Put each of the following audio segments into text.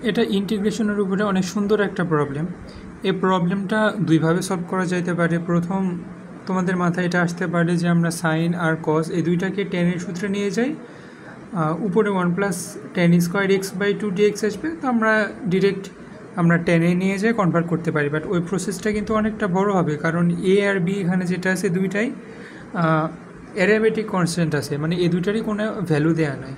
এটা ইন্টিগ্রেশনের উপরে অনেক সুন্দর একটা প্রবলেম। এই প্রবলেমটা দুইভাবে সলভ করা যেতে পারে। প্রথম তোমাদের মাথায় এটা আসতে পারে যে আমরা সাইন আর কস এই দুইটাকে টেনের সূত্রে নিয়ে যাই, উপরে 1+tan² x/2 dx আসবে, তো আমরা ডিরেক্ট টেনে নিয়ে যাই কনভার্ট করতে পারি। বাট ওই প্রসেসটা কিন্তু অনেকটা বড় হবে, কারণ এ আর বি এখানে যেটা আছে দুইটাই অ্যারিথমেটিক কনস্ট্যান্ট আছে, মানে এই দুইটারই কোনো ভ্যালু দেওয়া নাই।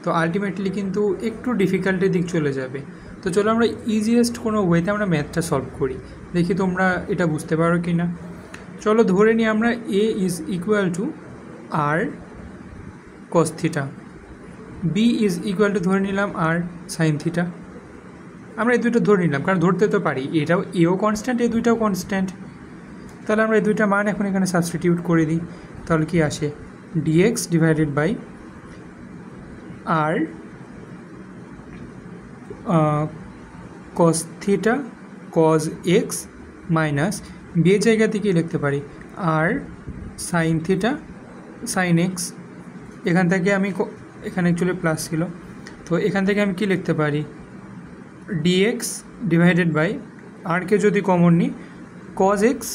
তো আলটিমেটলি কিন্তু একটু ডিফিকাল্টের দিক চলে যাবে। তো চলো আমরা ইজিয়েস্ট কোনো ওয়েতে আমরা ম্যাথটা সলভ করি, দেখি তোমরা এটা বুঝতে পারো কি না। চলো ধরে নিই আমরা a is equal to r cos theta, b is equal to ধরে নিলাম আর সাইন থিটা। আমরা এই দুটো ধরে নিলাম, কারণ ধরতে তো পারি, এটাও এও কনস্ট্যান্ট, এই দুইটাও কনস্ট্যান্ট। তাহলে আমরা এই দুইটা মান এখন এখানে সাবস্টিটিউট করে দিই। তাহলে কি আসে, dx divided by r cos theta cos x minus b এর জায়গা থেকে লিখতে পারি r sine theta sine x. এখান থেকে আমি এখানে অ্যাকচুয়ালি প্লাস ছিল, তো এখান থেকে আমি কি লিখতে পারি, dx ডিভাইডেড বাই আরকে যদি কমন নিই কজ এক্স।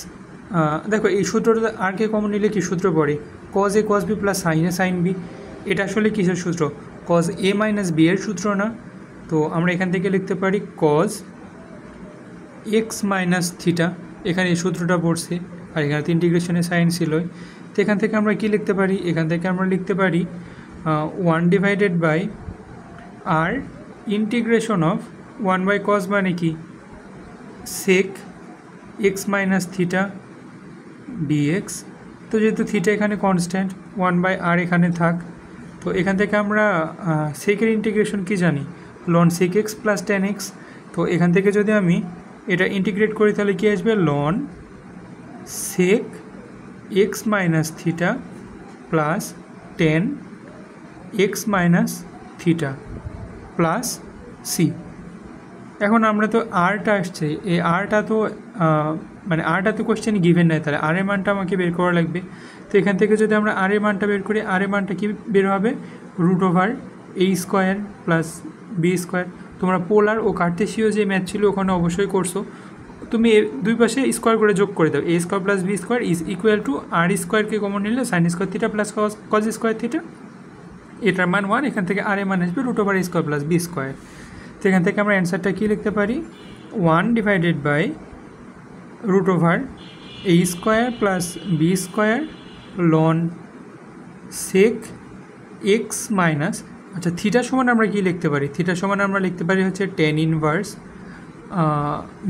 দেখো এই সূত্রটা আরকে কমন নিলে কি সূত্র পড়ে, cos A cos B plus sine A sine B. এটা আসলে কিসের সূত্র, কজ এ মাইনাস বি এর সূত্র না। তো আমরা এখান থেকে লিখতে পারি কজ এক্স মাইনাস থিটা, এখানে এই সূত্রটা পড়ছে, আর এখানে তো ইন্টিগ্রেশনের সাইন ছিলই। তো এখান থেকে আমরা কি লিখতে পারি, এখান থেকে আমরা লিখতে পারি 1 divided by r integration of 1/cos মানে কি sec x minus theta d x. তো যেহেতু থিটা এখানে কনস্ট্যান্ট, 1/r এখানে থাক। তো এখান থেকে আমরা সেকের ইন্টিগ্রেশন কি জানি, ln sec x plus tan x. তো এখান থেকে যদি আমি এটা ইন্টিগ্রেট করি তাহলে কি আসবে, ln sec x minus theta plus tan x minus theta plus c. এখন আমরা তো আরটা আসছে, এই আরটা তো মানে আরটা তো কোশ্চেন গিভেন নাই, তাহলে আর এর মানটা আমাকে বের করা লাগবে। তো এখান থেকে যদি আমরা আর এর মানটা বের করি, আর এর মানটা কি বের হবে, √a² প্লাস b²। তোমরা পোলার ও কার্টেসীয় যে ম্যাথ ছিল ওখানে অবশ্যই করছো, তুমি দুই পাশে স্কোয়ার করে যোগ করে দাও, a² plus b² is equal to r²কে কমন নিলে sin² theta plus cos² theta, এটার মান 1, এখান থেকে আর এর মান আসবে √a² প্লাস b²। তো এখান থেকে আমরা অ্যান্সারটা কী লিখতে পারি, 1 divided by √a² plus b² ln sec x minus, আচ্ছা থিটা সমান আমরা কি লিখতে পারি, থিটা সমান আমরা লিখতে পারি হচ্ছে tan ইনভার্স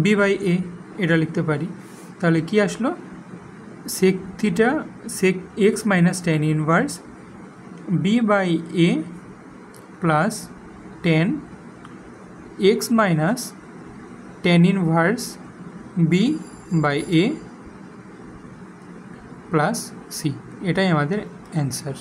b/a, এটা লিখতে পারি। তাহলে কি আসলো, sec theta sec x minus tan inverse b/a plus tan x minus tan inverse b/a plus c, এটাই আমাদের অ্যান্সার।